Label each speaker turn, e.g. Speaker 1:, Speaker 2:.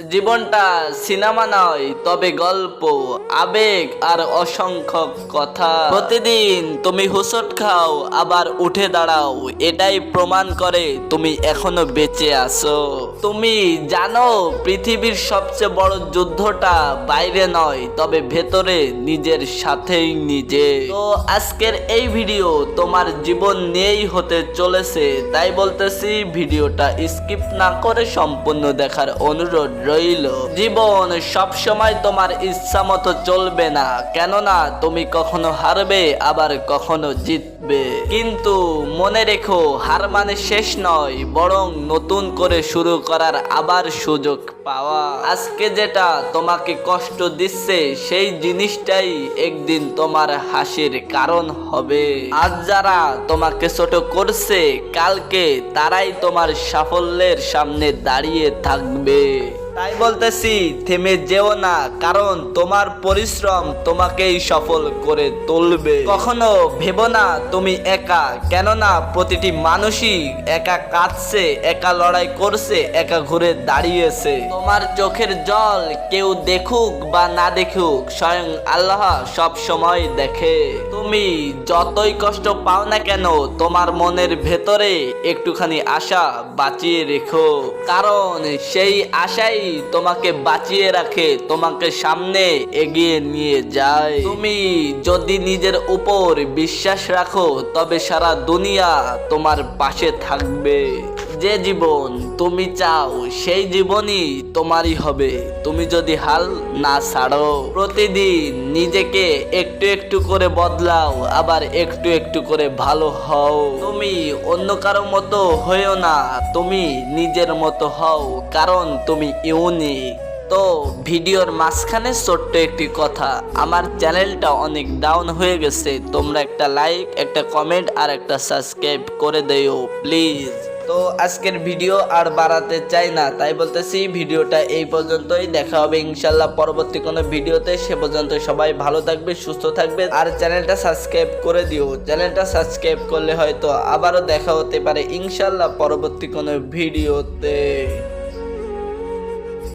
Speaker 1: জীবনটা সিনেমা নয়, তবে গল্প, আবেগ আর অসংখ্য কথা। প্রতিদিন তুমি হোঁচট খাও, আবার উঠে দাঁড়াও, এটাই প্রমাণ করে তুমি এখনো বেঁচে আছো। তুমি জানো পৃথিবীর সবচেয়ে বড় যুদ্ধটা বাইরে নয়, তবে ভেতরে নিজের সাথেই নিজে। তো আজকের এই ভিডিও তোমার জীবন নিয়েই হতে চলেছে, তাই বলতেছি ভিডিওটা স্কিপ না করে সম্পূর্ণ দেখার অনুরোধ রইল। জীবন সব সময় তোমার ইচ্ছা মতো চলবে না, কেননা তুমি কখনো হারবে আবার কখনো জিতবে। কিন্তু মনে রেখো, হার মানে শেষ নয়, বরং নতুন করে শুরু করার আবার সুযোগ পাওয়া। আজকে যেটা তোমাকে কষ্ট দিচ্ছে, সেই জিনিসটাই একদিন তোমার হাসির কারণ হবে। আজ যারা তোমাকে ছোট করছে, কালকে তারাই তোমার সাফল্যের সামনে দাঁড়িয়ে থাকবে। তাই বলতেছি, থেমে যেও না, কারণ তোমার পরিশ্রম তোমাকেই সফল করে তুলবে। কখনো ভেবো না তুমি একা, কেননা প্রতিটি মানুষই একা কাঁদছে, একা লড়াই করছে, একা ঘুরে দাঁড়িয়েছে। তোমার চোখের জল কেউ দেখুক বা না দেখুক, স্বয়ং আল্লাহ সব সময় দেখে। তুমি যতই কষ্ট পাও না কেন, তোমার মনের ভেতরে একটুখানি আশা বাঁচিয়ে রেখো, কারণ সেই আশাই তোমাকে বাঁচিয়ে রাখে, তোমাকে সামনে এগিয়ে নিয়ে যায়। তুমি যদি নিজের উপর বিশ্বাস রাখো, তবে সারা দুনিয়া তোমার পাশে থাকবে। যে জীবন তুমি চাও, সেই জীবনই তোমারই হবে, তুমি যদি হাল না ছাড়ো। প্রতিদিন নিজেকে একটু একটু করে বদলাও, আবার একটু একটু করে ভালো হও। তুমি অন্য কারো মতো হয়েও না, তুমি নিজের মতো হও, কারণ তুমি ইউনিক। তো ভিডিওর মাঝখানে ছোট্ট একটি কথা, আমার চ্যানেলটা অনেক ডাউন হয়ে গেছে, তোমরা একটা লাইক, একটা কমেন্ট আর একটা সাবস্ক্রাইব করে দিও প্লিজ। তো আজকের ভিডিও আর বাড়াতে চাই না, তাই বলতেছি ভিডিওটা এই পর্যন্তই। দেখা হবে ইনশাল্লাহ পরবর্তী কোনো ভিডিওতে। সে পর্যন্ত সবাই ভালো থাকবে, সুস্থ থাকবে, আর চ্যানেলটা সাবস্ক্রাইব করে দিও। চ্যানেলটা সাবস্ক্রাইব করলে হয়তো আবারও দেখা হতে পারে ইনশাল্লাহ পরবর্তী কোনো ভিডিওতে।